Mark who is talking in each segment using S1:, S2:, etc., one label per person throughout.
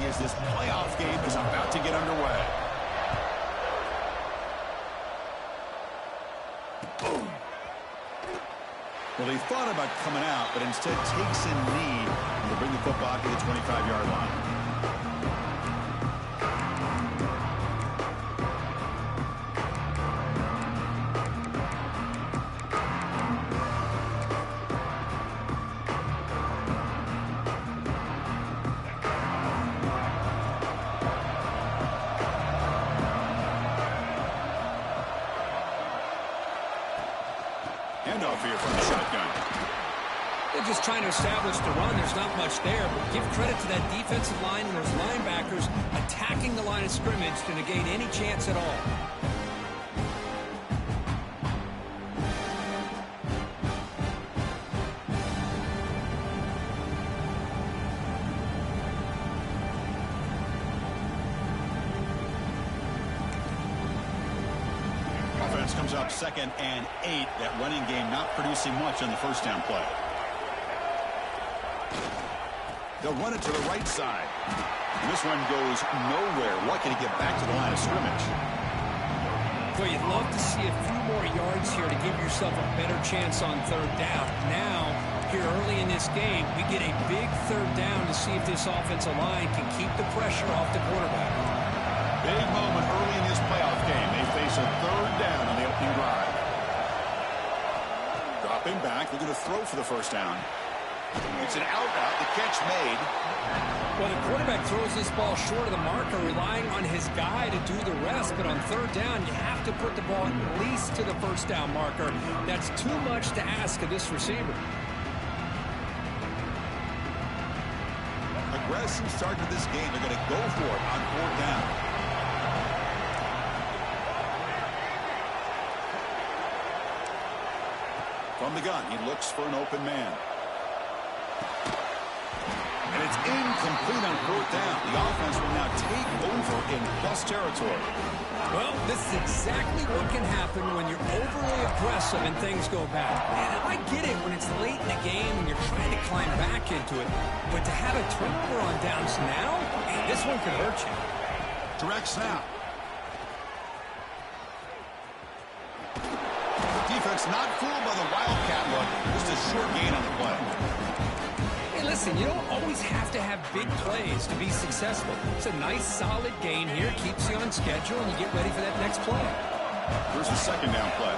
S1: as this playoff game is about to get underway. Boom. Well, he thought about coming out, but instead takes a knee to bring the football to the 25-yard line. Handoff here from the shotgun.
S2: They're just trying to establish the run. There's not much there, but give credit to that defensive line and those linebackers attacking the line of scrimmage to negate any chance at all.
S1: Offense comes up 2nd and 8. That running game not producing much on the first down play. They'll run it to the right side. And this one goes nowhere. Lucky to get back to the line of scrimmage.
S2: Well, you'd love to see a few more yards here to give yourself a better chance on third down. Now, here early in this game, we get a big third down to see if this offensive line can keep the pressure off the quarterback.
S1: Big moment early in this playoff game. They face a third down on the opening drive. Dropping back, looking to throw for the first down. It's an out route. The catch made.
S2: Well, the quarterback throws this ball short of the marker, relying on his guy to do the rest. But on third down, you have to put the ball at least to the first down marker. That's too much to ask of this receiver.
S1: Aggressive start to this game. They're going to go for it on fourth down. From the gun, he looks for an open man. And it's incomplete on fourth down. The offense will now take over in plus territory.
S2: Well, this is exactly what can happen when you're overly aggressive and things go bad. And I get it when it's late in the game and you're trying to climb back into it. But to have a turnover on downs now, man, this one could hurt you.
S1: Direct snap. Defense not fooled by the Wildcat look. Just a short gain on the play.
S2: Hey, listen, you don't always have to have big plays to be successful. It's a nice, solid gain here. Keeps you on schedule, and you get ready for that next play.
S1: Here's the second down play.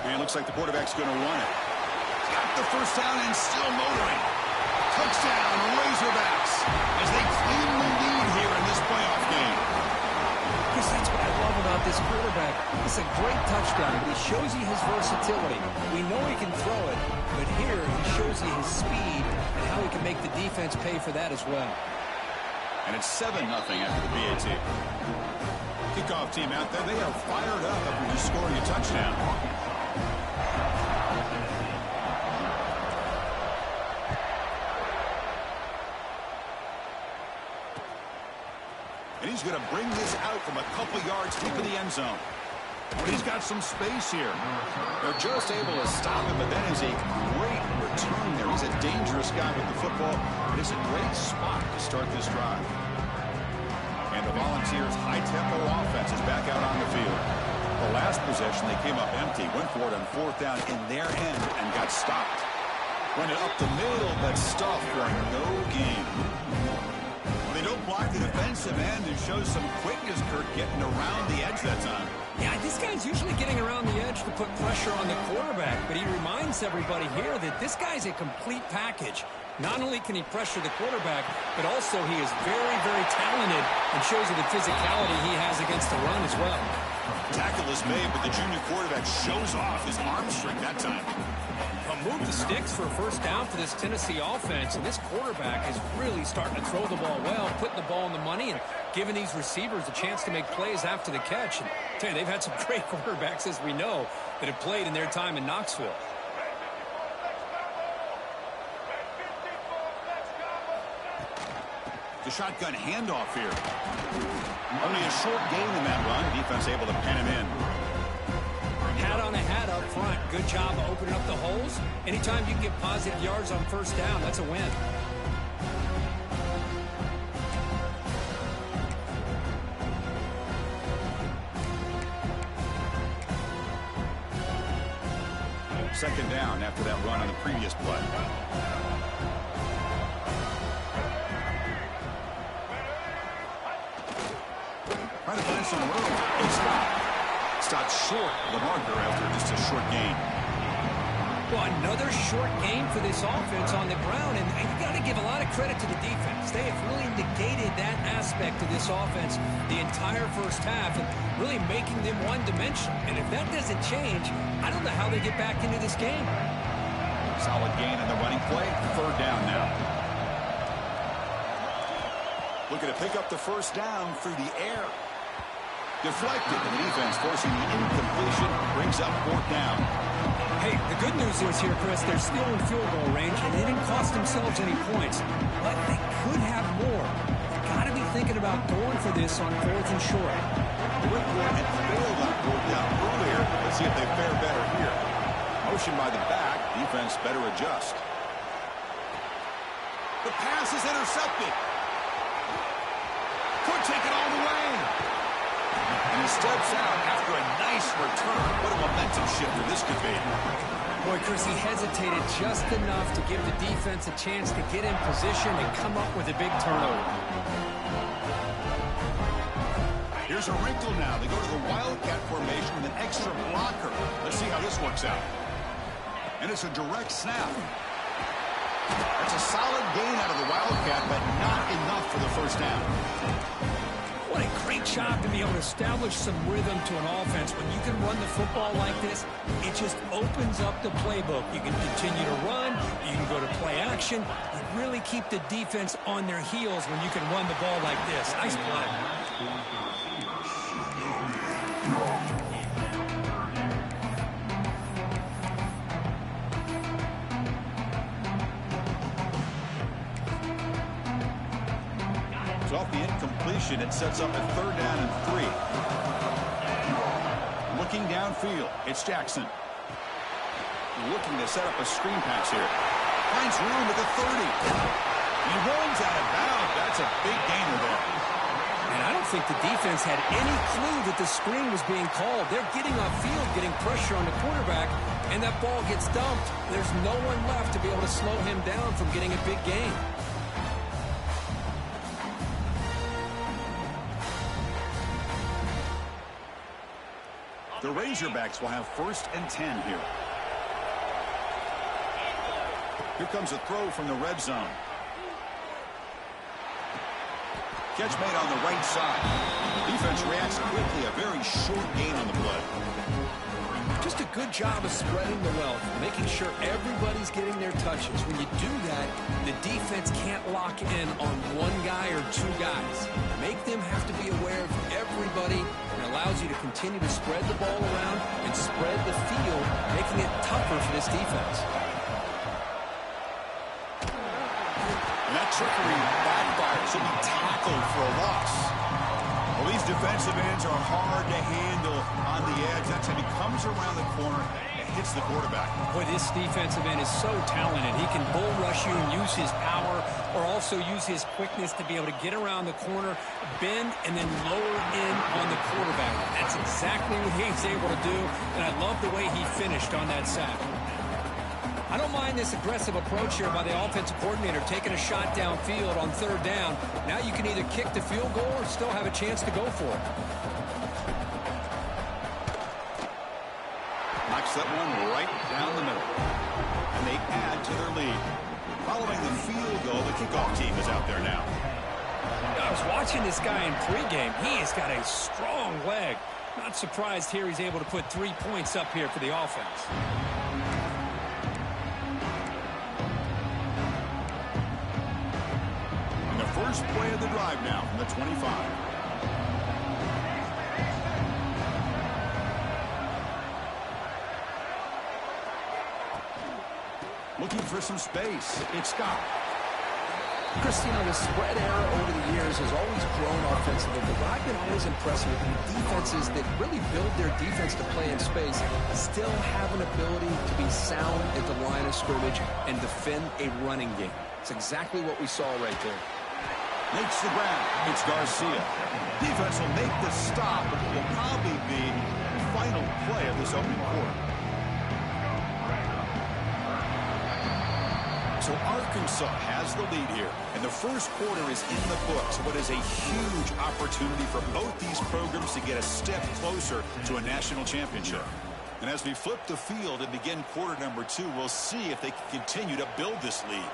S1: And it looks like the quarterback's going to run it. Got the first down and still motoring. Touchdown, Razorbacks, as they claim the lead here in this playoff game.
S2: Because that's what I love about this quarterback. It's a great touchdown. He shows you his versatility. We know he can throw it, but here he shows you his speed and how he can make the defense pay for that as well.
S1: And it's 7-0 after the PAT. Kickoff team out there, they are fired up after just scoring a touchdown. And he's going to bring this out from a couple yards deep in the end zone. But he's got some space here. They're just able to stop him, but that is a great return there. He's a dangerous guy with the football. It is a great spot to start this drive. And the Volunteers' high-tempo offense is back out on the field. The last possession, they came up empty, went for it on fourth down in their end and got stopped. Run it up the middle, but stuffed for no gain. They don't block the defensive end and show some quickness, Kirk, getting around the edge that time.
S2: Yeah, this guy's usually getting around the edge to put pressure on the quarterback, but he reminds everybody here that this guy's a complete package. Not only can he pressure the quarterback, but also he is very, very talented and shows you the physicality he has against the run as well.
S1: Tackle is made, but the junior quarterback shows off his arm strength that time.
S2: Move the sticks for a first down for this Tennessee offense, and this quarterback is really starting to throw the ball well, putting the ball in the money, and giving these receivers a chance to make plays after the catch. And I tell you, they've had some great quarterbacks, as we know, that have played in their time in Knoxville.
S1: The shotgun handoff here. Only a short gain in that run. Defense able to pen him in.
S2: Hat on a hat up front. Good job of opening up the holes. Anytime you can get positive yards on first down, that's a win.
S1: Second down after that run on the previous play. Trying to find some room. He stopped short of the marker after just a short gain.
S2: Well, another short game for this offense on the ground, and you got to give a lot of credit to the defense. They have really negated that aspect of this offense the entire first half and really making them one-dimensional. And if that doesn't change, I don't know how they get back into this game.
S1: Solid gain on the running play. Third down now. Looking to pick up the first down through the air. Deflected, and the defense forcing the incompletion, brings up fourth down.
S2: Hey, the good news is here, Chris, they're still in field goal range, and they didn't cost themselves any points. But they could have more. They've got to be thinking about going for this on fourth and short.
S1: Whitmore had failed on fourth down earlier. Let's see if they fare better here. Motion by the back. Defense better adjust. The pass is intercepted. Could take it all the way. And he steps out after a nice return. What a momentum shifter this could be.
S2: Boy, Chris, he hesitated just enough to give the defense a chance to get in position and come up with a big turnover.
S1: Here's a wrinkle now. They go to the Wildcat formation with an extra blocker. Let's see how this works out. And it's a direct snap. That's a solid gain out of the Wildcat, but not enough for the first down.
S2: What a great job to be able to establish some rhythm to an offense. When you can run the football like this, it just opens up the playbook. You can continue to run. You can go to play action. You really keep the defense on their heels when you can run the ball like this. Nice play.
S1: Off the incompletion, it sets up a third down and 3. Looking downfield, it's Jackson. Looking to set up a screen pass here. Finds room at the 30. He rolls out of bounds. That's a big gainer there.
S2: And I don't think the defense had any clue that the screen was being called. They're getting upfield, getting pressure on the quarterback, and that ball gets dumped. There's no one left to be able to slow him down from getting a big gain.
S1: The Razorbacks will have first and 10 here. Here comes a throw from the red zone. Catch made on the right side. Defense reacts quickly. A very short gain on the play.
S2: Just a good job of spreading the wealth, making sure everybody's getting their touches. When you do that, the defense can't lock in on one guy or two guys. Make them have to be aware of everybody, and allows you to continue to spread the ball around and spread the field, making it tougher for this defense.
S1: And that trickery backfires. He'll be tackled for a loss. Well, these defensive ends are hard to handle on the edge. That time he comes around the corner and hits the quarterback.
S2: Boy, this defensive end is so talented. He can bull rush you and use his power, or also use his quickness to be able to get around the corner, bend, and then lower in on the quarterback. That's exactly what he's able to do, and I love the way he finished on that sack. I don't mind this aggressive approach here by the offensive coordinator, taking a shot downfield on third down. Now you can either kick the field goal or still have a chance to go for it.
S1: Knocks that one right down the middle. And they add to their lead. Following the field goal, the kickoff team is out there now.
S2: I was watching this guy in pregame. He has got a strong leg. Not surprised here he's able to put 3 points up here for the offense.
S1: First play of the drive now from the 25. Looking for some space. It's Scott.
S3: Christine, the spread era over the years has always grown offensively, but what I've been always impressed with the defenses that really build their defense to play in space still have an ability to be sound at the line of scrimmage and defend a running game. It's exactly what we saw right there.
S1: Makes the ground. It's Garcia. Defense will make the stop, but it will probably be the final play of this opening quarter. So Arkansas has the lead here, and the first quarter is in the books. What is a huge opportunity for both these programs to get a step closer to a national championship. And as we flip the field and begin quarter number 2, we'll see if they can continue to build this lead.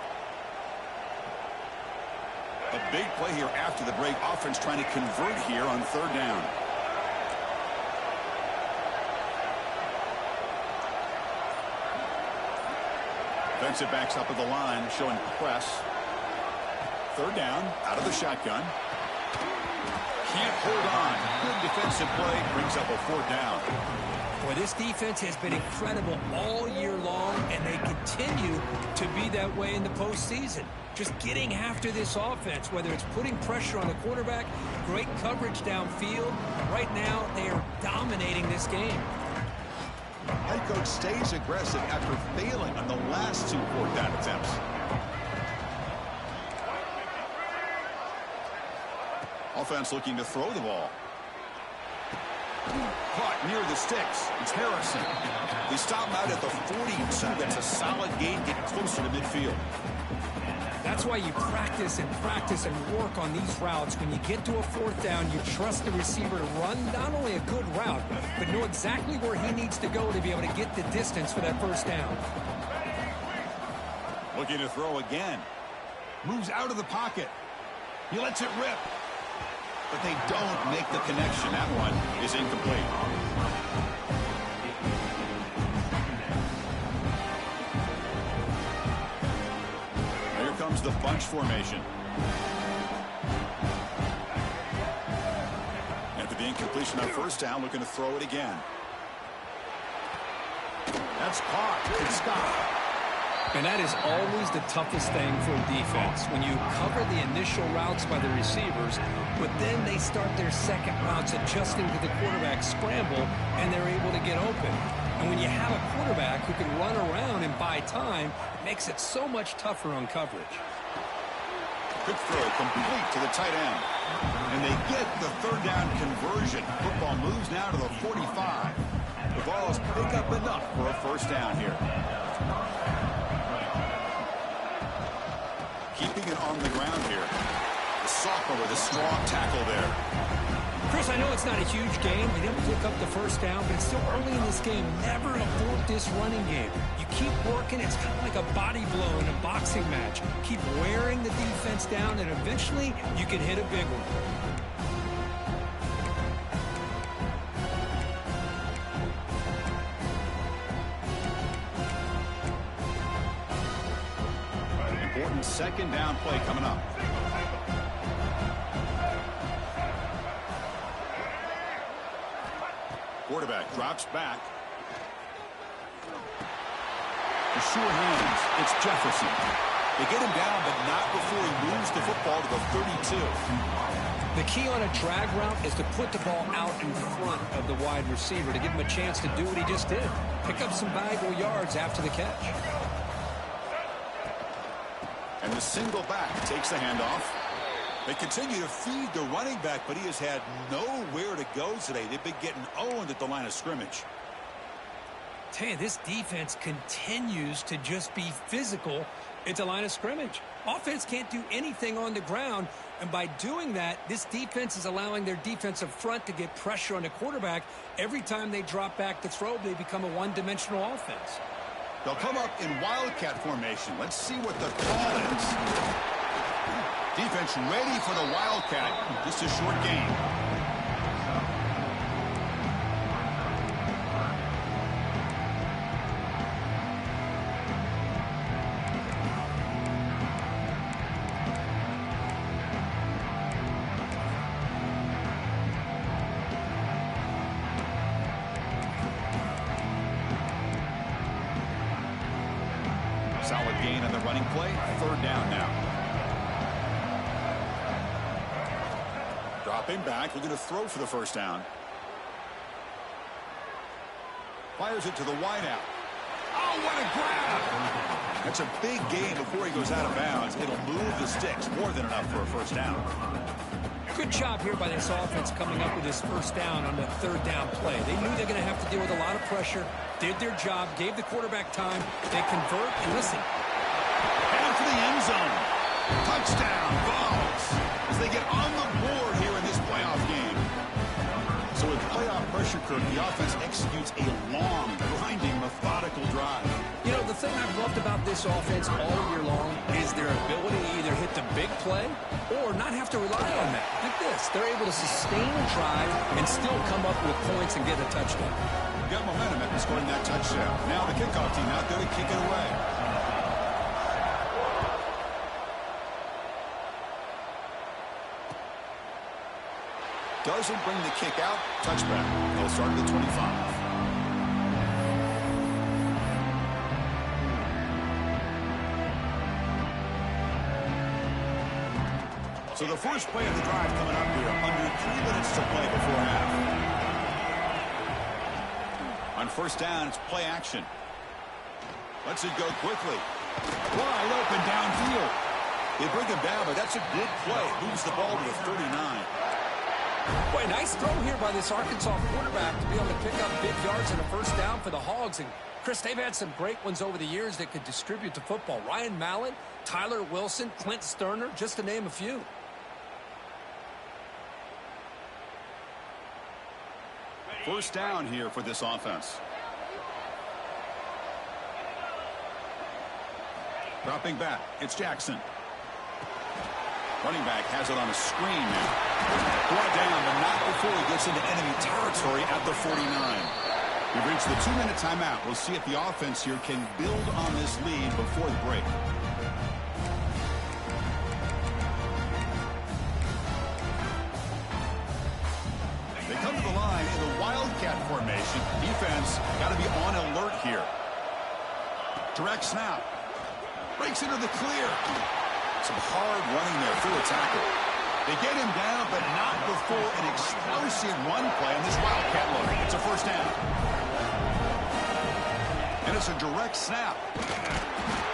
S1: A big play here after the break. Offense trying to convert here on third down. Defensive backs up at the line, showing press. Third down, out of the shotgun. Can't hold on. Good defensive play, brings up a fourth down.
S2: Boy, this defense has been incredible all year long, and they continue to be that way in the postseason. Just getting after this offense, whether it's putting pressure on the quarterback, great coverage downfield. Right now, they are dominating this game.
S1: Head coach stays aggressive after failing on the last 2 fourth down attempts. Offense looking to throw the ball. Caught near the sticks. It's Harrison. They stop him out at the 42. That's a solid gain. Get closer to midfield.
S2: That's why you practice and work on these routes. When you get to a fourth down, you trust the receiver to run not only a good route, but know exactly where he needs to go to be able to get the distance for that first down.
S1: Looking to throw again. Moves out of the pocket. He lets it rip. But they don't make the connection. That one is incomplete. Here comes the bunch formation. After the incompletion on first down, looking to throw it again. That's caught. Good stop.
S2: And that is always the toughest thing for a defense, when you cover the initial routes by the receivers, but then they start their second routes adjusting to the quarterback scramble, and they're able to get open. And when you have a quarterback who can run around and buy time, it makes it so much tougher on coverage.
S1: Quick throw, complete to the tight end. And they get the third down conversion. Football moves now to the 45. The ball is pick up enough for a first down here. Keeping it on the ground here. The sophomore with a strong tackle there.
S2: Chris, I know it's not a huge game. They didn't pick up the first down, but it's still early in this game. Never abort this running game. You keep working. It's kind of like a body blow in a boxing match. Keep wearing the defense down, and eventually you can hit a big one.
S1: Important second down play coming up. Quarterback drops back. The sure hands. It's Jefferson. They get him down, but not before he moves the football to the 32.
S2: The key on a drag route is to put the ball out in front of the wide receiver to give him a chance to do what he just did. Pick up some valuable yards after the catch.
S1: And the single back takes the handoff. They continue to feed the running back, but he has had nowhere to go today. They've been getting owned at the line of scrimmage.
S2: Tell you, this defense continues to just be physical at the line of scrimmage. Offense can't do anything on the ground, and by doing that, this defense is allowing their defensive front to get pressure on the quarterback. Every time they drop back to throw, they become a one-dimensional offense.
S1: They'll come up in wildcat formation. Let's see what the call is. Defense ready for the wildcat. Just a short game. Solid gain on the running play. Third down now. Dropping back, looking to throw for the first down. Fires it to the wideout. Oh, what a grab! That's a big gain before he goes out of bounds. It'll move the sticks, more than enough for a first down.
S2: Good job here by this offense coming up with this first down on the third down play. They knew they're going to have to deal with a lot of pressure, did their job, gave the quarterback time. They convert, and listen.
S1: end zone. Touchdown, Vols, as they get on the board here in this playoff game. So with playoff pressure curve, the offense executes a long, grinding, methodical drive.
S3: You know, the thing I've loved about this offense all year long is their ability to either hit the big play or not have to rely on that. Like this, they're able to sustain a drive and still come up with points and get a touchdown.
S1: Got momentum after scoring that touchdown. Now the kickoff team out there to kick it away. Doesn't bring the kick out. Touchback. They'll start at the 25. So the first play of the drive coming up here. Under 3 minutes to play before half. On first down, it's play action. Lets it go quickly. Wide open downfield. They bring him down, but that's a good play. Moves the ball to the 39.
S3: Boy, nice throw here by this Arkansas quarterback to be able to pick up big yards and a first down for the Hogs. And, Chris, they've had some great ones over the years that could distribute the football. Ryan Mallett, Tyler Wilson, Clint Sterner, just to name a few.
S1: First down here for this offense. Dropping back, it's Jackson. Running back has it on a screen now. Brought down, but not before he gets into enemy territory at the 49. We've reached the 2-minute timeout. We'll see if the offense here can build on this lead before the break. They come to the line in the Wildcat formation. Defense got to be on alert here. Direct snap. Breaks into the clear. Some hard running there through a tackle. They get him down, but not before an explosive run play on this Wildcat look. It's a first down. And it's a direct snap.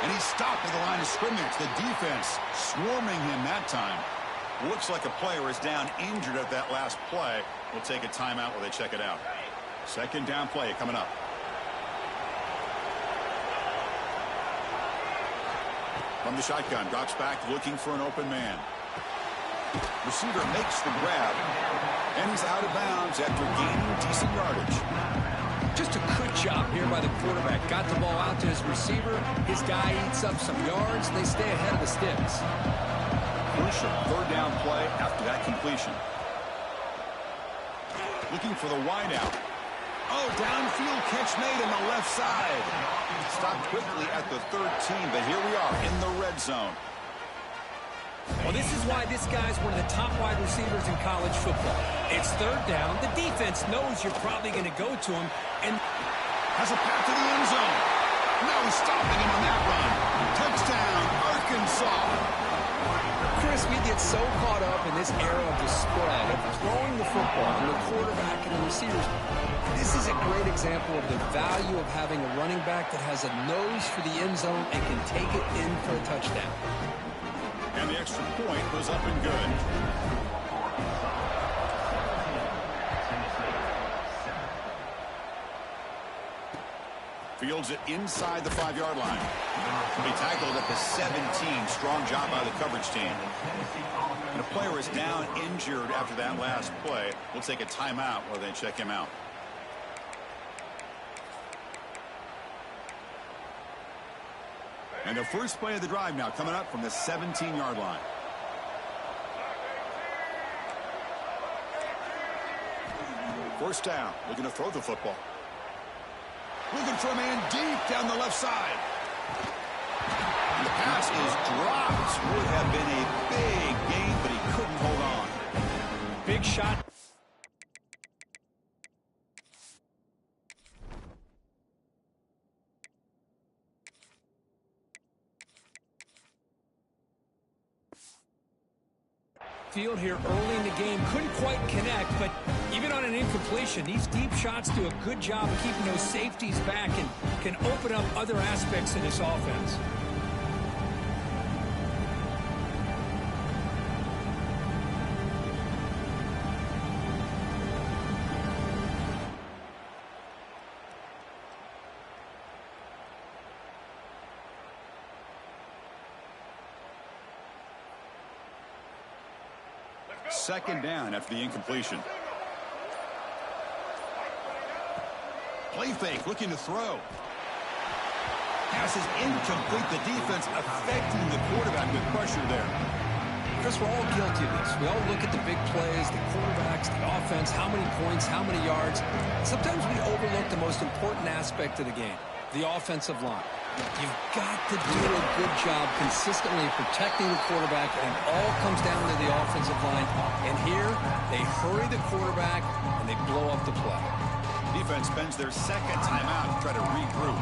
S1: And he's stopped at the line of scrimmage. The defense swarming him that time. Looks like a player is down injured at that last play. We'll take a timeout while they check it out. Second down play coming up. From the shotgun, drops back looking for an open man. Receiver makes the grab, and he's out of bounds after gaining decent yardage.
S3: Just a good job here by the quarterback. Got the ball out to his receiver. His guy eats up some yards. They stay ahead of the sticks.
S1: Crucial third down play after that completion. Looking for the wideout. Oh, downfield catch made on the left side. Stopped quickly at the 13, but here we are in the red zone.
S2: Well, this is why this guy's one of the top wide receivers in college football. It's third down. The defense knows you're probably going to go to him. And
S1: has a path to the end zone. No stopping him on that run. Touchdown, Arkansas.
S3: Chris, we get so caught up in this era of the spread, of throwing the football and the quarterback and the receivers. This is a great example of the value of having a running back that has a nose for the end zone and can take it in for a touchdown.
S1: And the extra point was up and good. Fields it inside the 5-yard line. He tackled at the 17. Strong job by the coverage team. And a player is down injured after that last play. We'll take a timeout while they check him out. And the first play of the drive now coming up from the 17-yard line. First down, looking to throw the football. Looking for a man deep down the left side. And the pass is dropped. Would have been a big gain, but he couldn't hold on.
S2: big shot. Field here early in the game, couldn't quite connect, but even on an incompletion, these deep shots do a good job of keeping those safeties back and can open up other aspects of this offense.
S1: Second down after the incompletion. Play fake, looking to throw. Pass is incomplete. The defense affecting the quarterback with pressure there.
S3: Chris, we're all guilty of this. We all look at the big plays, the quarterbacks, the offense, how many points, how many yards. Sometimes we overlook the most important aspect of the game, the offensive line. You've got to do a good job consistently protecting the quarterback, and it all comes down to the offensive line. And here, they hurry the quarterback, and they blow up the play.
S1: Defense spends their second timeout to try to regroup.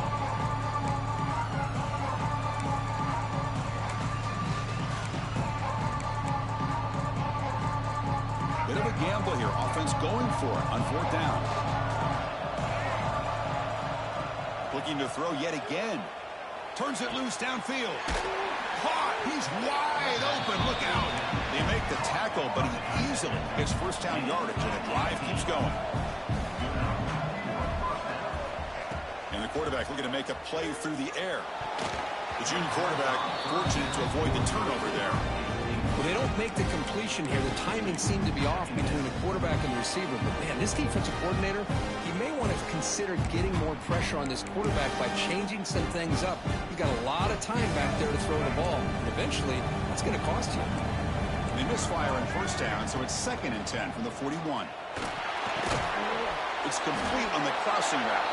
S1: Bit of a gamble here. Offense going for it on fourth down. Looking to throw yet again. Turns it loose downfield. Caught. He's wide open. Look out. They make the tackle, but he easily gets first down yardage, and the drive keeps going. And the quarterback looking to make a play through the air. The junior quarterback fortunate to avoid the turnover there.
S3: Well, they don't make the completion here. The timing seemed to be off between the quarterback and the receiver. But, man, this defensive coordinator, he may want to consider getting more pressure on this quarterback by changing some things up. You've got a lot of time back there to throw the ball. And eventually, that's going to cost you.
S1: They misfire on first down, so it's 2nd and 10 from the 41. It's complete on the crossing route.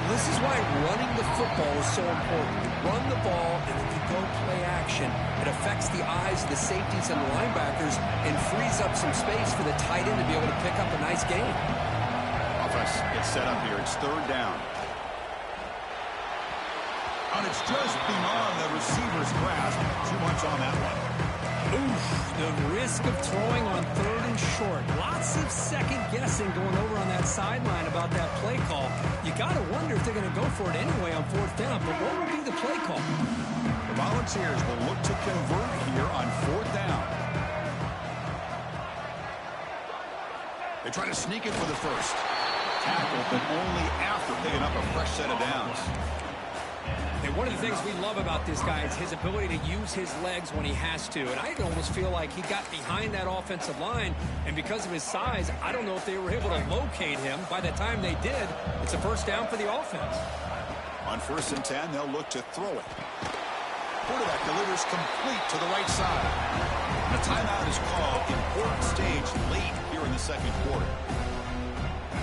S3: This is why running the football is so important. You run the ball, and if you go play action, it affects the eyes of the safeties and the linebackers and frees up some space for the tight end to be able to pick up a nice gain.
S1: Offense gets set up here. It's 3rd down. And it's just beyond the receiver's grasp. Too much on that one.
S2: Oof, the risk of throwing on 3rd and short. Lots of second guessing going over on that sideline about that play call. You got to wonder if they're going to go for it anyway on 4th down, but what would be the play call?
S1: The Volunteers will look to convert here on 4th down. They try to sneak it for the first. Tackle, but only after picking up a fresh set of downs.
S2: And one of the things we love about this guy is his ability to use his legs when he has to. And I almost feel like he got behind that offensive line, and because of his size, I don't know if they were able to locate him. By the time they did, it's a first down for the offense.
S1: On 1st and 10, they'll look to throw it. Quarterback delivers complete to the right side. A timeout is called. Important stage late here in the 2nd quarter.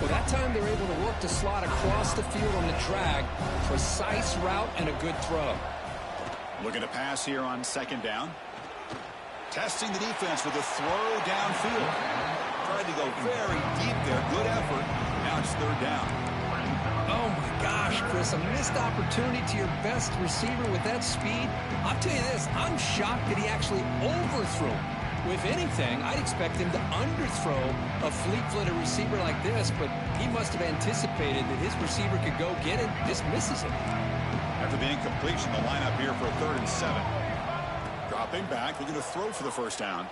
S3: Well, that time they were able to work to slot across the field on the drag. Precise route and a good throw.
S1: Looking to pass here on 2nd down. Testing the defense with a throw downfield. Tried to go very deep there. Good effort. Now it's 3rd down.
S3: Oh, my gosh, Chris. A missed opportunity to your best receiver with that speed. I'll tell you this. I'm shocked that he actually overthrew him. If anything, I'd expect him to underthrow a fleet-footed receiver like this, but he must have anticipated that his receiver could go get it, just misses it.
S1: After the incompletion, the lineup here for a 3rd and 7. Dropping back, looking to throw for the first down.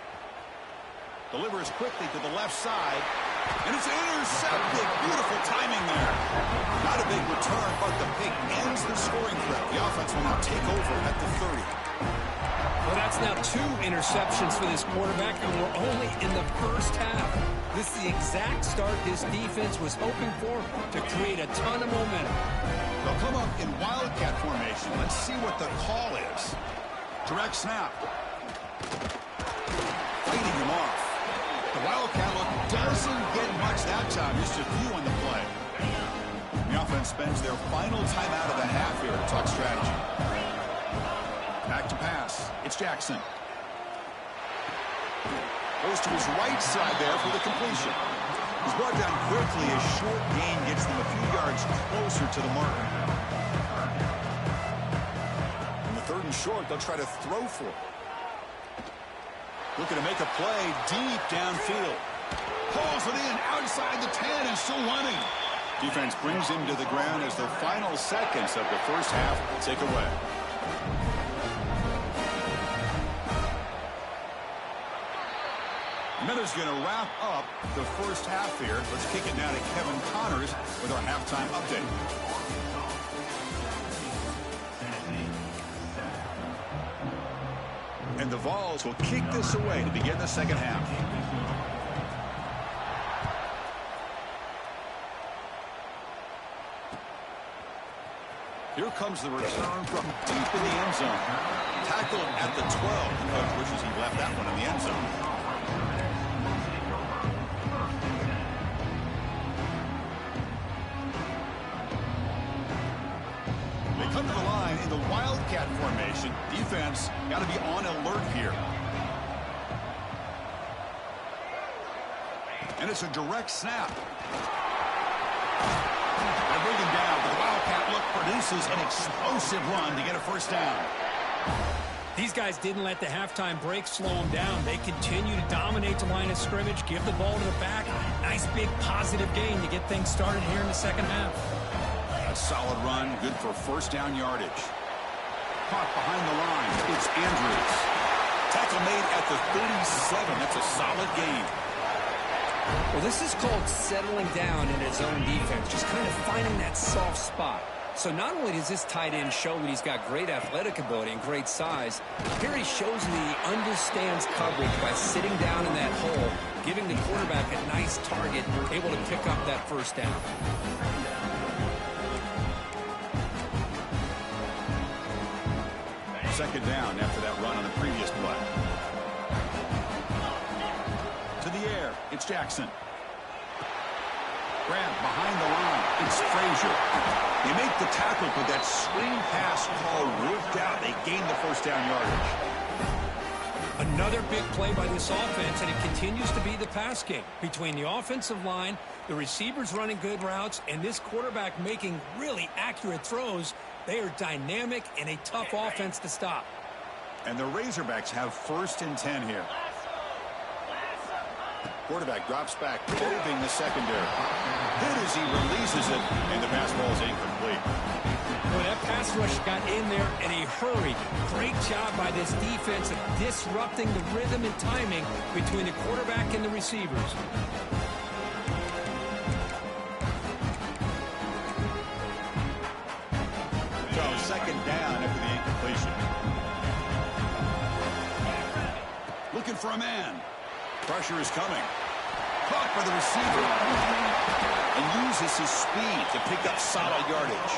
S1: Delivers quickly to the left side, and it's intercepted. Beautiful timing there. Not a big return, but the pick ends the scoring threat. The offense will now take over at the 30.
S2: Well, that's now 2 interceptions for this quarterback, and we're only in the first half. This is the exact start this defense was hoping for to create a ton of momentum.
S1: They'll come up in wildcat formation. Let's see what the call is. Direct snap. Fighting him off. The wildcat look doesn't get much that time. Just a few on the play. The offense spends their final timeout of the half here to talk strategy. Back to pass. It's Jackson. Goes to his right side there for the completion. He's brought down quickly. A short gain gets them a few yards closer to the mark. In the 3rd and short, they'll try to throw for it. Looking to make a play deep downfield. Pulls it in outside the 10 and still running. Defense brings him to the ground as the final seconds of the first half take away. Miller's going to wrap up the first half here. Let's kick it now to Kevin Connors with our halftime update. And the Vols will kick this away to begin the second half. Here comes the return from deep in the end zone. Tackled at the 12. The coach wishes he left that one in the end zone. They come to the line in the Wildcat formation. Defense got to be on alert here. And it's a direct snap. They bring him down. The Wildcat look produces an explosive run to get a first down.
S2: These guys didn't let the halftime break slow them down. They continue to dominate the line of scrimmage, give the ball to the back. Nice big positive gain to get things started here in the second half.
S1: A solid run, good for first down yardage. Caught behind the line. It's Andrews. Tackle made at the 37. That's a solid gain.
S2: Well, this is called settling down in his own defense, just kind of finding that soft spot. So not only does this tight end show that he's got great athletic ability and great size, here he shows that he understands coverage by sitting down in that hole, giving the quarterback a nice target, able to pick up that first down.
S1: Second down after that run on the previous play. To the air, it's Jackson. Grab behind the line, it's Frazier. They make the tackle, but that screen pass call worked out. They gained the first down yardage.
S2: Another big play by this offense, and it continues to be the pass game. Between the offensive line, the receivers running good routes, and this quarterback making really accurate throws, they are dynamic and a tough offense to stop.
S1: And the Razorbacks have first and 10 here. Quarterback drops back, probing the secondary. Hit as he releases it, and the pass ball is incomplete.
S2: Well, that pass rush got in there in a hurry. Great job by this defense of disrupting the rhythm and timing between the quarterback and the receivers.
S1: So, second down after the incompletion. Looking for a man. Pressure is coming. Caught by the receiver. And uses his speed to pick up solid yardage.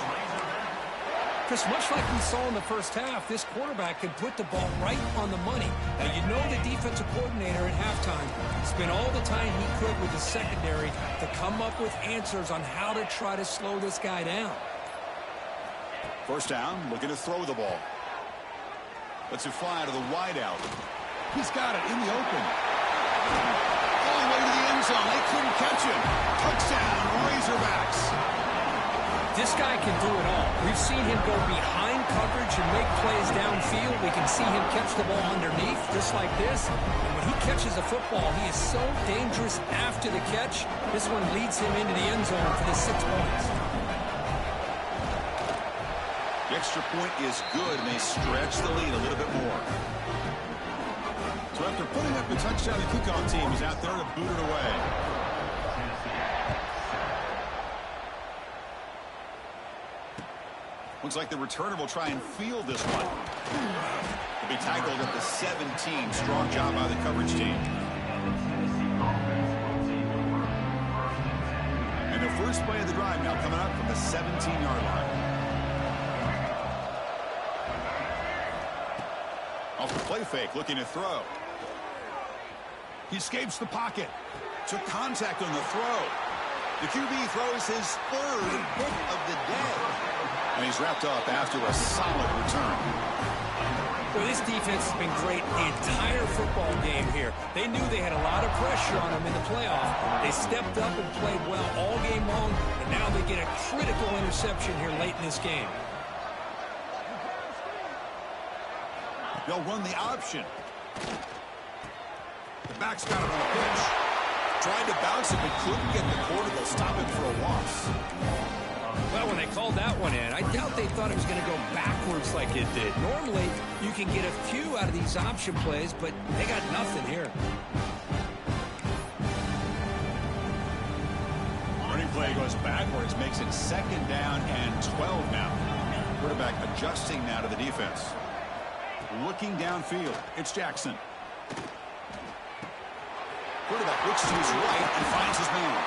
S2: Chris, much like we saw in the first half, this quarterback can put the ball right on the money. Now, you know the defensive coordinator at halftime spent all the time he could with the secondary to come up with answers on how to try to slow this guy down.
S1: First down, looking to throw the ball. Lets it fly to the wideout. He's got it in the open. All the way to the end zone. They couldn't catch him. Touchdown, Razorbacks.
S2: This guy can do it all. We've seen him go behind coverage and make plays downfield. We can see him catch the ball underneath, just like this. And when he catches a football, he is so dangerous after the catch. This one leads him into the end zone for the 6 points.
S1: The extra point is good, and they stretch the lead a little bit more. So after putting up the touchdown, the kickoff team is out there to boot it away. Looks like the returner will try and field this one. He'll be tackled at the 17. Strong job by the coverage team. And the first play of the drive now coming up from the 17-yard line. Off the play fake, looking to throw. He escapes the pocket. Took contact on the throw. The QB throws his third hit of the day. And he's wrapped up after a solid return.
S2: Well, this defense has been great the entire football game here. They knew they had a lot of pressure on them in the playoff. They stepped up and played well all game long, and now they get a critical interception here late in this game.
S1: They'll run the option. The back's got it on the pitch. Tried to bounce it, but couldn't get the corner. They'll stop him for a loss.
S2: Well, when they called that one in, I doubt they thought it was going to go backwards like it did. Normally, you can get a few out of these option plays, but they got nothing here.
S1: Running play goes backwards, makes it second down and 12 now. Quarterback adjusting now to the defense. looking downfield. It's Jackson. Quarterback looks to his right and finds his man.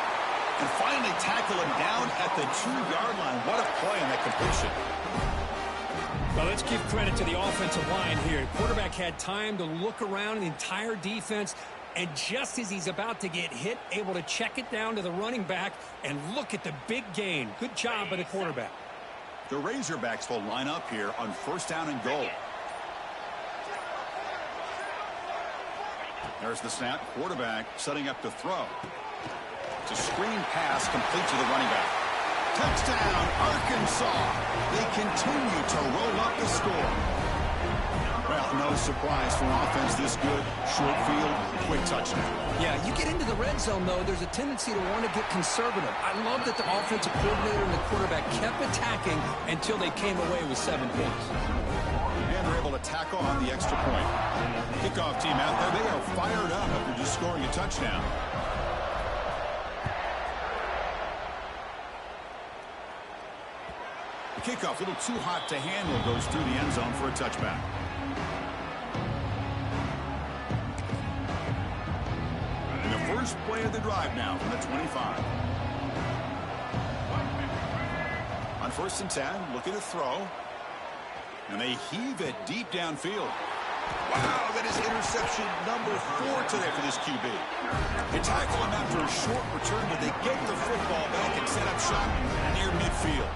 S1: And finally tackle him down at the 2-yard line. What a play on that completion.
S2: Well, let's give credit to the offensive line here. Quarterback had time to look around the entire defense, and just as he's about to get hit, able to check it down to the running back, and look at the big gain. Good job by the quarterback.
S1: The Razorbacks will line up here on 1st down and goal. There's the snap. Quarterback setting up to throw. It's a screen pass complete to the running back. Touchdown, Arkansas. They continue to roll up the score. Well, no surprise for offense this good. Short field, quick touchdown.
S3: Yeah, you get into the red zone, though, there's a tendency to want to get conservative. I love that the offensive coordinator and the quarterback kept attacking until they came away with 7 points.
S1: And they're able to tack on the extra point. Kickoff team out there, they are fired up after just scoring a touchdown. The kickoff, a little too hot to handle, goes through the end zone for a touchback. And the first play of the drive now from the 25. On 1st and 10, looking to throw. And they heave it deep downfield. Wow, that is interception number 4 today for this QB. They tackle him after a short return, but they get the football back and set up shop near midfield.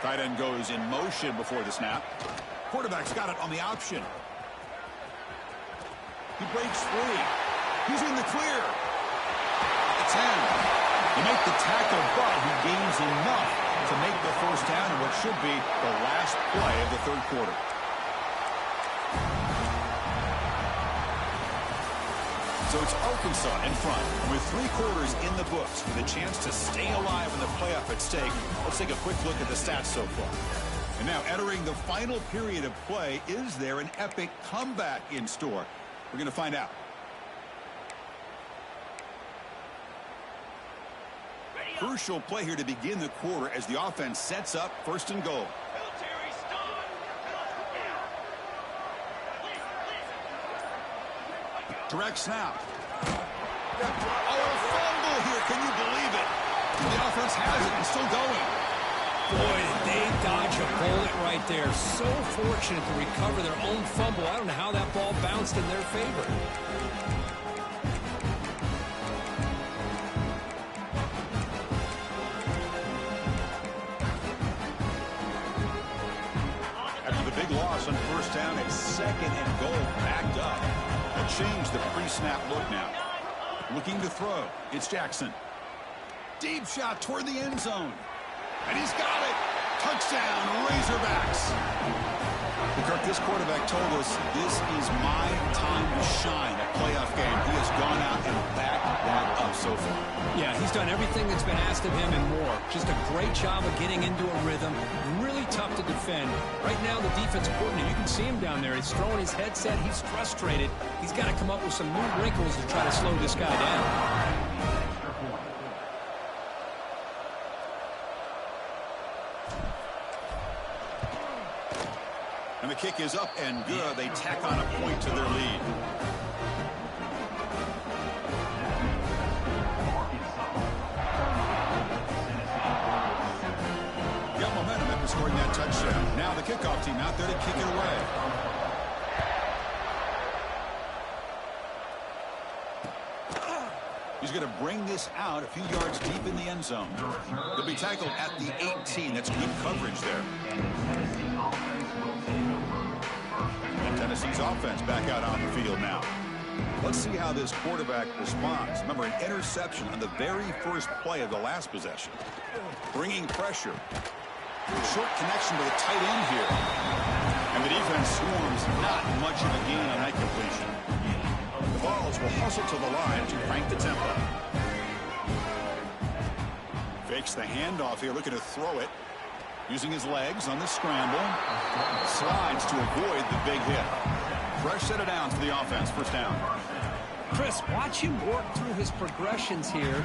S1: Tight end goes in motion before the snap. Quarterback's got it on the option. He breaks free. He's in the clear. It's 10. He makes the tackle, but he gains enough to make the 1st down in what should be the last play of the 3rd quarter. So it's Arkansas in front with 3 quarters in the books with a chance to stay alive in the playoff at stake. Let's take a quick look at the stats so far. And now entering the final period of play, is there an epic comeback in store? We're going to find out. Crucial play here to begin the quarter as the offense sets up 1st and goal. Direct snap. Oh, a fumble here. Can you believe it? The offense has it and still going.
S2: Boy, did they dodge a bullet right there. So fortunate to recover their own fumble. I don't know how that ball bounced in their favor.
S1: After the big loss on 1st down, it's 2nd and goal backed up. A change the pre-snap look now. Looking to throw. It's Jackson. Deep shot toward the end zone. And he's got it. Touchdown, Razorbacks. Kirk, this quarterback told us this is my time to shine at playoff game. He has gone out and backed that up so far.
S2: Yeah, he's done everything that's been asked of him and more. Just a great job of getting into a rhythm. Really tough to defend. Right now, the defensive coordinator, you can see him down there. He's throwing his headset. He's frustrated. He's got to come up with some new wrinkles to try to slow this guy down.
S1: And the kick is up and good. They tack on a point to their lead. Got momentum after scoring that touchdown. Now the kickoff team out there to kick it away. He's going to bring this out a few yards deep in the end zone. He'll be tackled at the 18. That's good coverage there. Tennessee's offense back out on the field now. Let's see how this quarterback responds. Remember, an interception on the very first play of the last possession. Bringing pressure. Short connection to the tight end here. And the defense swarms. Not much of a gain on that completion. The Vols will hustle to the line to crank the tempo. Fakes the handoff here, looking to throw it. Using his legs on the scramble. Slides to avoid the big hit. Fresh set of downs for the offense. 1st down.
S2: Chris, watch him work through his progressions here.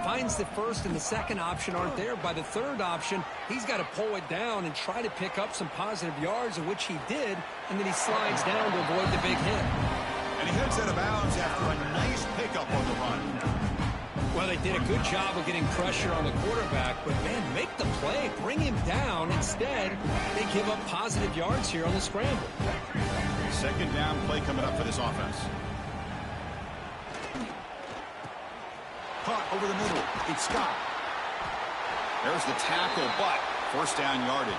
S2: finds the first and the second option aren't there. By the third option, he's got to pull it down and try to pick up some positive yards, which he did, and then he slides down to avoid the big hit.
S1: And he heads out of bounds after a nice pickup on the run.
S2: Well, they did a good job of getting pressure on the quarterback, but, man, make the play, bring him down. Instead, they give up positive yards here on the scramble.
S1: Second down play coming up for this offense. Caught over the middle. It's Scott. There's the tackle, but first down yardage.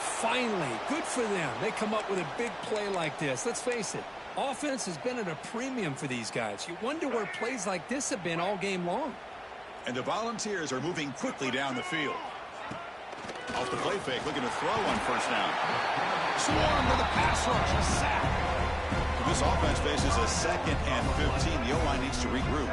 S2: Finally, good for them. They come up with a big play like this. Let's face it, offense has been at a premium for these guys. You wonder where plays like this have been all game long.
S1: And the Volunteers are moving quickly down the field. Off the play fake, looking to throw on first down. Swarm with a pass rush, a sack. This offense faces a 2nd and 15. The O-line needs to regroup.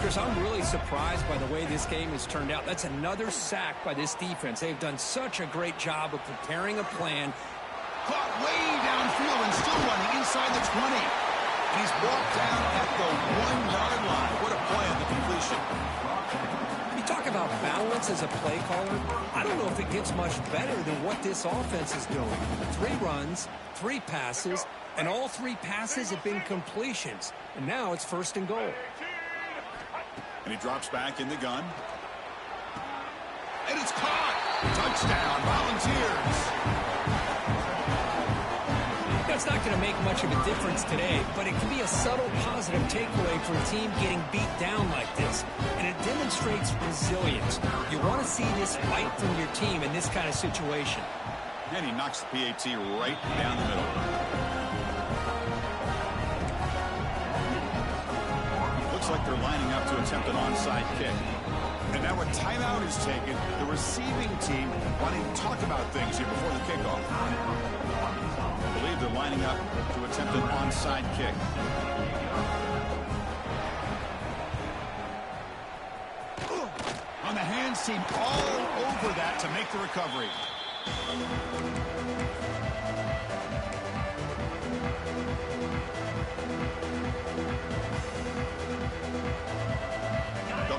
S2: Chris, I'm really surprised by the way this game has turned out. That's another sack by this defense. They've done such a great job of preparing a plan.
S1: Caught way downfield and still running inside the 20. And he's brought down at the 1-yard line. What a play on the completion.
S2: You talk about balance as a play caller. I don't know if it gets much better than what this offense is doing. 3 runs, 3 passes, and all 3 passes have been completions. And now it's 1st and goal.
S1: And he drops back in the gun. And it's caught. Touchdown, Volunteers.
S2: That's not going to make much of a difference today, but it can be a subtle positive takeaway for a team getting beat down like this. And it demonstrates resilience. You want to see this fight from your team in this kind of situation.
S1: And he knocks the PAT right down the middle. Looks like they're lining up to attempt an onside kick. And now a timeout is taken. The receiving team wanting to talk about things here before the kickoff. I believe they're lining up to attempt an onside kick. On the hands team all over that to make the recovery.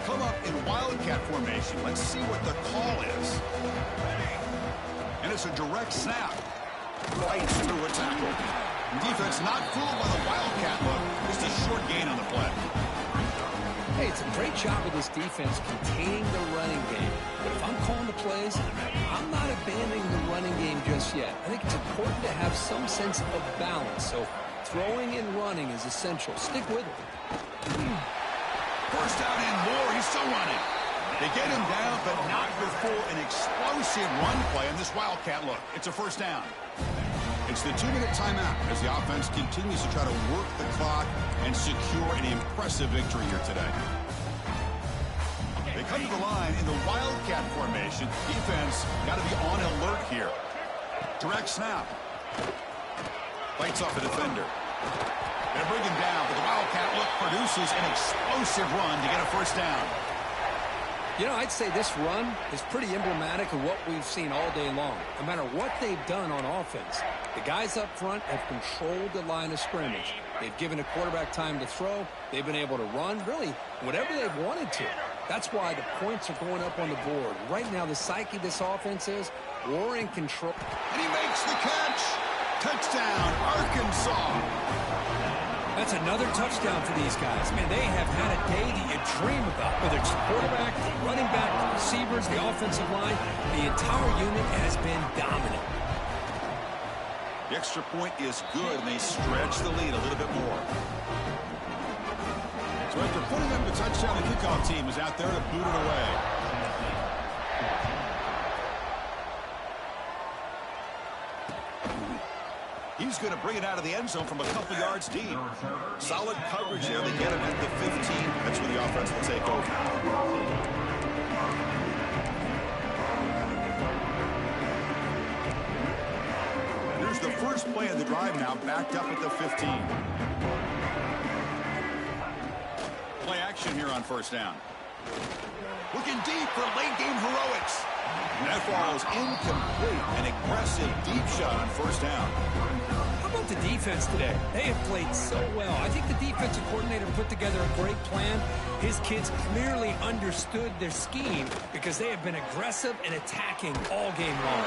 S1: Come up in wildcat formation. Let's see what the call is. And it's a direct snap. Right through a tackle. Defense not fooled by the wildcat look. Just a short gain on the play.
S2: Hey, it's a great job of this defense containing the running game. But if I'm calling the plays, I'm not abandoning the running game just yet. I think it's important to have some sense of balance. So throwing and running is essential. Stick with it.
S1: First down and more. He's still running. They get him down, but not before an explosive run play on this wildcat look. It's a first down. It's the 2-minute timeout as the offense continues to try to work the clock and secure an impressive victory here today. They come to the line in the wildcat formation. Defense got to be on alert here. Direct snap. Fights off a defender. They'll bring him down, but the wildcat look produces an explosive run to get a first down.
S2: You know, I'd say this run is pretty emblematic of what we've seen all day long. No matter what they've done on offense, the guys up front have controlled the line of scrimmage. They've given the quarterback time to throw. They've been able to run, really, whatever they've wanted to. That's why the points are going up on the board. Right now, the psyche of this offense is we're in control.
S1: And he makes the catch. Touchdown, Arkansas.
S2: That's another touchdown for these guys. Man, they have had a day that you dream about, whether it's the quarterback, the running back, the receivers, the offensive line. The entire unit has been dominant.
S1: The extra point is good, and they stretch the lead a little bit more. So after putting up the touchdown, the kickoff team is out there to boot it away. He's going to bring it out of the end zone from a couple yards deep. Solid coverage there. They get him at the 15. That's where the offense will take over. Here's the first play of the drive now, backed up at the 15. Play action here on first down. Looking deep for late game heroics. And that falls incomplete. An aggressive deep shot on first down.
S2: How about the defense today? They have played so well. I think the defensive coordinator put together a great plan. His kids clearly understood their scheme because they have been aggressive and attacking all game long.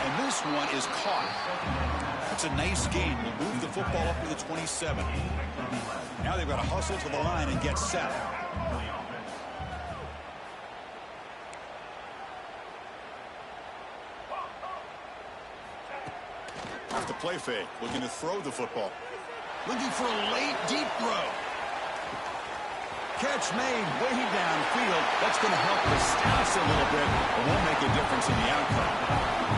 S1: And this one is caught. That's a nice gain. We'll move the football up to the 27. Now they've got to hustle to the line and get set. Off the play fake, looking to throw the football. Looking for a late, deep throw. Catch made way downfield. That's going to help the Stats a little bit, but won't make a difference in the outcome.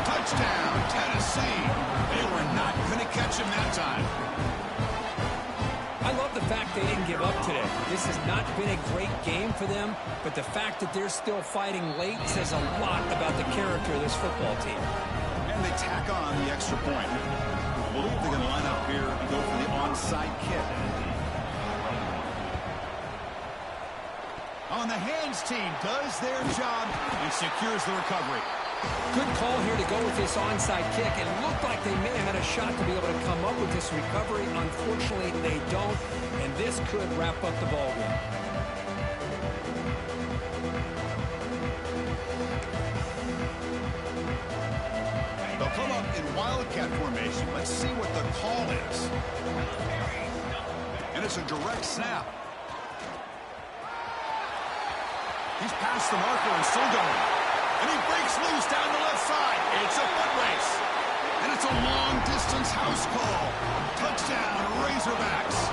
S1: Touchdown, Tennessee. They were not going to catch him that time.
S2: I love the fact they didn't give up today. This has not been a great game for them, but the fact that they're still fighting late says a lot about the character of this football team.
S1: And they tack on the extra point. I believe they're going to line up here and go for the onside kick. On the hands team does their job and secures the recovery.
S2: Good call here to go with this onside kick. It looked like they may have had a shot to be able to come up with this recovery. Unfortunately, they don't, and this could wrap up the ball game.
S1: They'll come up in wildcat formation. Let's see what the call is. And it's a direct snap. He's past the marker and still going. And he breaks loose down the left side. It's a foot race. And it's a long-distance house call. Touchdown, Razorbacks.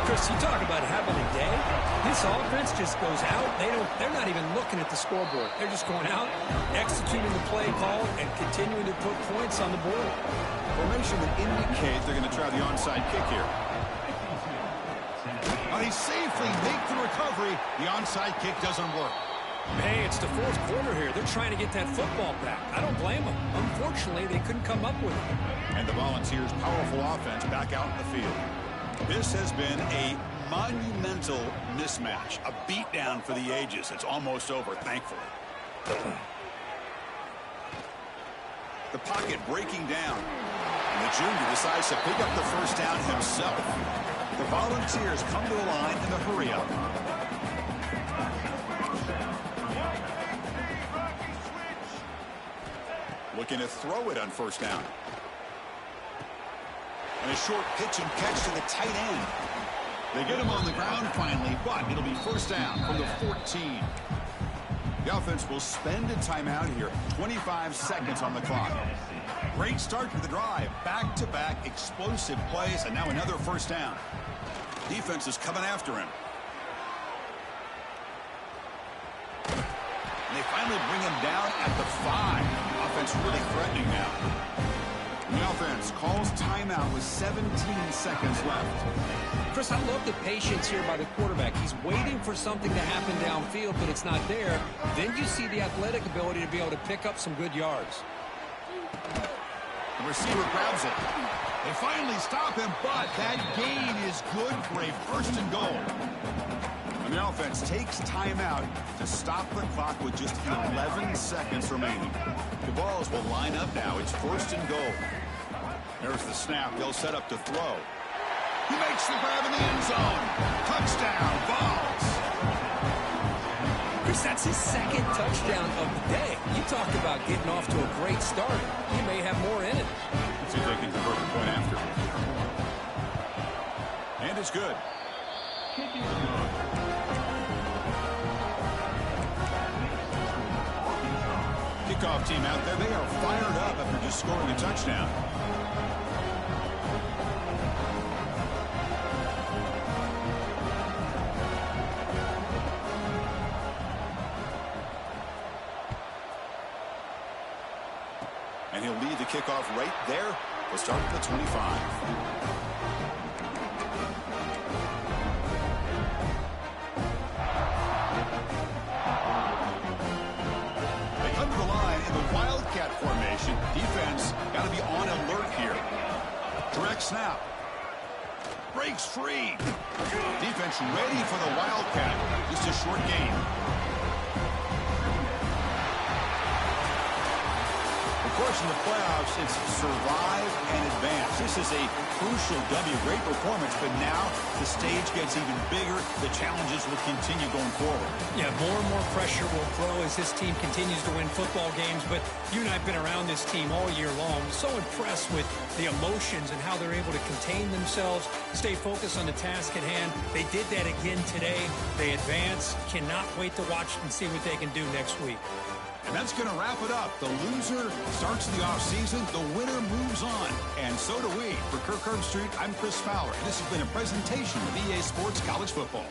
S2: Chris, you talk about having a day. This offense just goes out. They're not even looking at the scoreboard. They're just going out, executing the play call, and continuing to put points on the board.
S1: Formation that indicates they're going to try the onside kick here. They safely make the recovery. The onside kick doesn't work.
S2: Hey, it's the fourth quarter here. They're trying to get that football back. I don't blame them. Unfortunately, they couldn't come up with it.
S1: And the Volunteers' powerful offense back out in the field. This has been a monumental mismatch, a beatdown for the ages. It's almost over, thankfully. The pocket breaking down. And the junior decides to pick up the first down himself. The Volunteers come to the line in the hurry-up. Looking to throw it on first down. And a short pitch and catch to the tight end. They get him on the ground finally, but it'll be first down from the 14. The offense will spend a timeout here. 25 seconds on the clock. Great start to the drive. Back-to-back explosive plays, and now another first down. Defense is coming after him. And they finally bring him down at the 5. Offense really threatening now. And the offense calls timeout with 17 seconds left.
S2: Chris, I love the patience here by the quarterback. He's waiting for something to happen downfield, but it's not there. Then you see the athletic ability to be able to pick up some good yards.
S1: The receiver grabs it. They finally stop him, but that gain is good for a first and goal. And the offense takes timeout to stop the clock with just 11 seconds remaining. The balls will line up now. It's first and goal. There's the snap. They'll set up to throw. He makes the grab in the end zone. Touchdown, Vols.
S2: Chris, that's his second touchdown of the day. You talk about getting off to a great start. He may have more in it.
S1: See if they can convert the point after. And it's good. Kickoff team out there. They are fired up after just scoring a touchdown. And he'll lead the kickoff right there. We'll start at the 25. They come to the line in the wildcat formation. Defense got to be on alert here. Direct snap. Breaks free. Defense ready for the wildcat. Just a short gain. course, in the playoffs, it's survive and advance. This is a crucial W. Great performance, but now the stage gets even bigger. The challenges will continue going forward.
S2: Yeah, more and more pressure will grow as this team continues to win football games, but you and I have been around this team all year long. So impressed with the emotions and how they're able to contain themselves, stay focused on the task at hand. They did that again today. They advance. Cannot wait to watch and see what they can do next week.
S1: And that's going to wrap it up. The loser starts the offseason. The winner moves on. And so do we. For Kirk Herbstreit, I'm Chris Fowler. And this has been a presentation of EA Sports College Football.